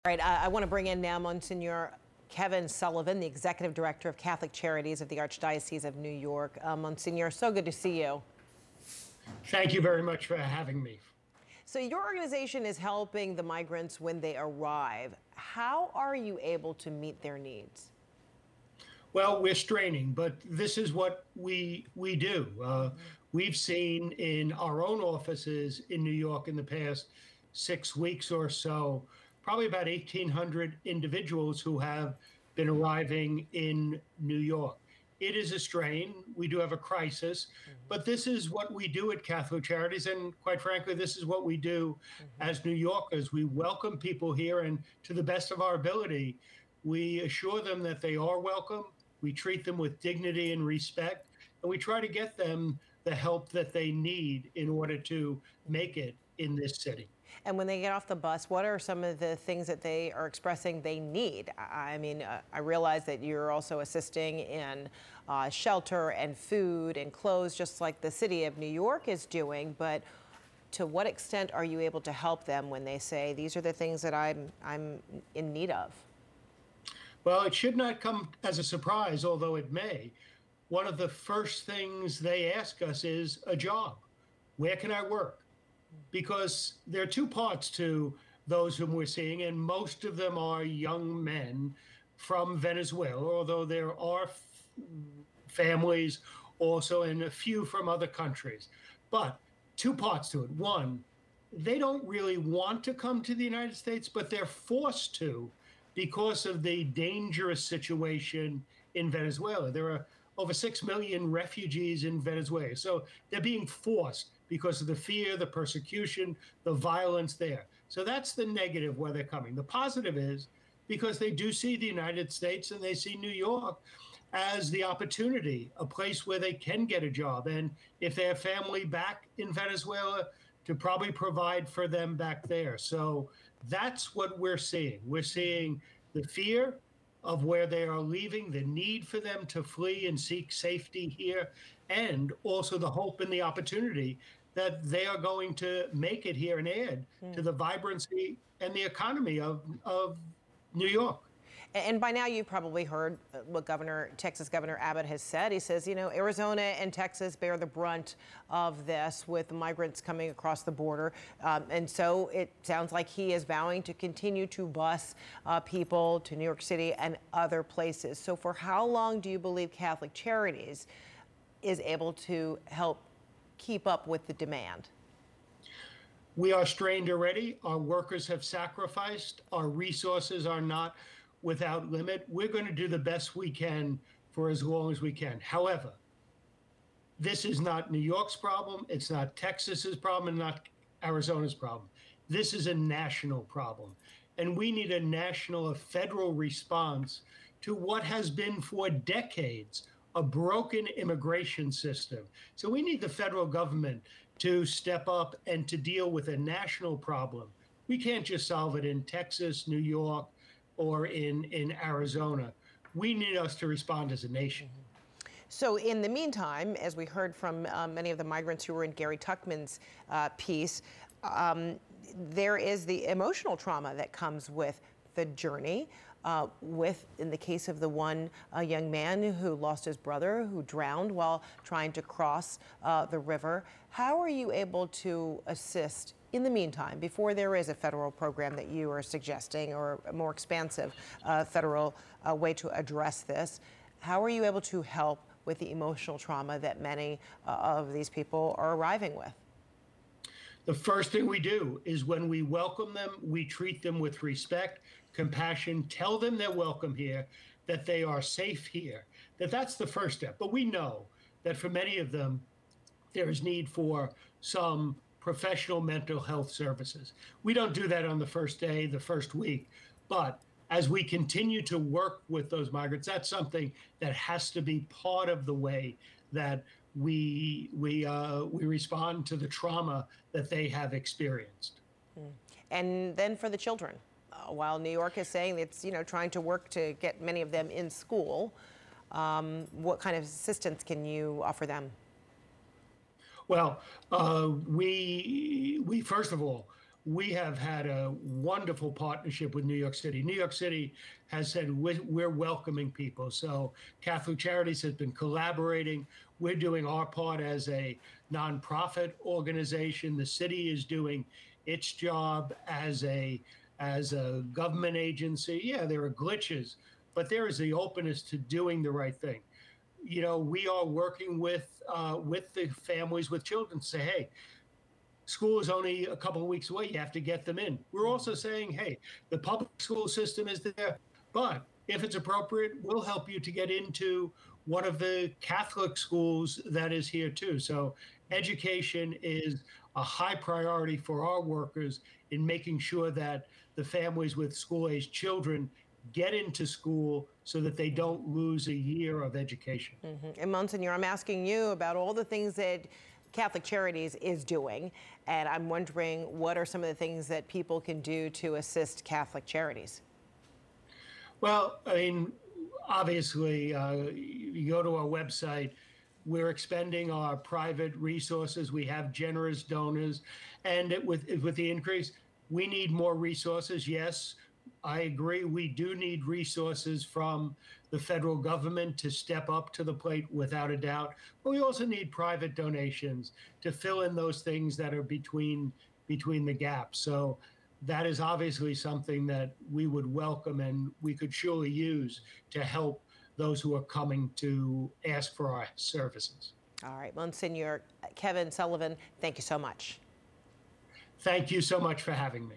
All right, I want to bring in now Monsignor Kevin Sullivan, the Executive Director of Catholic Charities of the Archdiocese of New York. Monsignor, so good to see you. Thank you very much for having me. So your organization is helping the migrants when they arrive. How are you able to meet their needs? Well, we're straining, but this is what we do. We've seen in our own offices in New York in the past 6 weeks or so, probably about 1,800 individuals who have been arriving in New York. It is a strain. We do have a crisis, but this is what we do at Catholic Charities. And quite frankly, this is what we do as New Yorkers. We welcome people here, and to the best of our ability, we assure them that they are welcome. We treat them with dignity and respect, and we try to get them the help that they need in order to make it in this city. And when they get off the bus, what are some of the things that they are expressing they need? I mean, I realize that you're also assisting in shelter and food and clothes, just like the city of New York is doing. But to what extent are you able to help them when they say, these are the things that I'm in need of? Well, it should not come as a surprise, although it may. One of the first things they ask us is a job. Where can I work? Because there are two parts to those whom we're seeing, and most of them are young men from Venezuela, although there are families also and a few from other countries. But two parts to it. One, they don't really want to come to the United States, but they're forced to because of the dangerous situation in Venezuela. There are over 6 million refugees in Venezuela. So they're being forced because of the fear, the persecution, the violence there. So that's the negative where they're coming. The positive is because they do see the United States and they see New York as the opportunity, a place where they can get a job. And if they have family back in Venezuela, to probably provide for them back there. So that's what we're seeing. We're seeing the fear of where they are leaving, the need for them to flee and seek safety here, and also the hope and the opportunity that they are going to make it here and add to the vibrancy and the economy of New York. And by now you've probably heard what Texas Governor Abbott has said. He says, you know, Arizona and Texas bear the brunt of this with migrants coming across the border. And so it sounds like he is vowing to continue to bus people to New York City and other places. So for how long do you believe Catholic Charities is able to help keep up with the demand? We are strained already. Our workers have sacrificed. Our resources are not without limit. We're going to do the best we can for as long as we can. However, this is not New York's problem. It's not Texas's problem and not Arizona's problem. This is a national problem. And we need a national, a federal response to what has been for decades a broken immigration system. So we need the federal government to step up and to deal with a national problem. We can't just solve it in Texas, New York, or in Arizona. We need us to respond as a nation. So in the meantime, as we heard from many of the migrants who were in Gary Tuchman's piece, there is the emotional trauma that comes with the journey. In the case of the one young man who lost his brother, who drowned while trying to cross the river. How are you able to assist in the meantime, before there is a federal program that you are suggesting or a more expansive federal way to address this? How are you able to help with the emotional trauma that many of these people are arriving with? The first thing we do is when we welcome them, we treat them with respect, compassion, tell them they're welcome here, that they are safe here, that's the first step. But we know that for many of them, there is need for some professional mental health services. We don't do that on the first day, the first week, but as we continue to work with those migrants, that's something that has to be part of the way that we respond to the trauma that they have experienced. And then for the children, while New York is saying it's trying to work to get many of them in school, what kind of assistance can you offer them? Well, we first of all we have had a wonderful partnership with New York City. New York City has said we're welcoming people. So Catholic Charities has been collaborating. We're doing our part as a nonprofit organization. The city is doing its job as a government agency. Yeah, there are glitches, but there is the openness to doing the right thing. You know, we are working with the families with children to say, hey, school is only a couple of weeks away. You have to get them in. We're also saying, hey, the public school system is there, but if it's appropriate, we'll help you to get into one of the Catholic schools that is here too. So education is a high priority for our workers in making sure that the families with school-aged children get into school so that they don't lose a year of education. And Monsignor, I'm asking you about all the things that Catholic Charities is doing, and I'm wondering what are some of the things that people can do to assist Catholic Charities? Well, I mean, obviously, you go to our website, we're expending our private resources. We have generous donors. And with the increase, we need more resources. Yes, I agree. We do need resources from the federal government to step up to the plate without a doubt. But we also need private donations to fill in those things that are between the gaps. So that is obviously something that we would welcome and we could surely use to help those who are coming to ask for our services. All right, Monsignor Kevin Sullivan, thank you so much. Thank you so much for having me.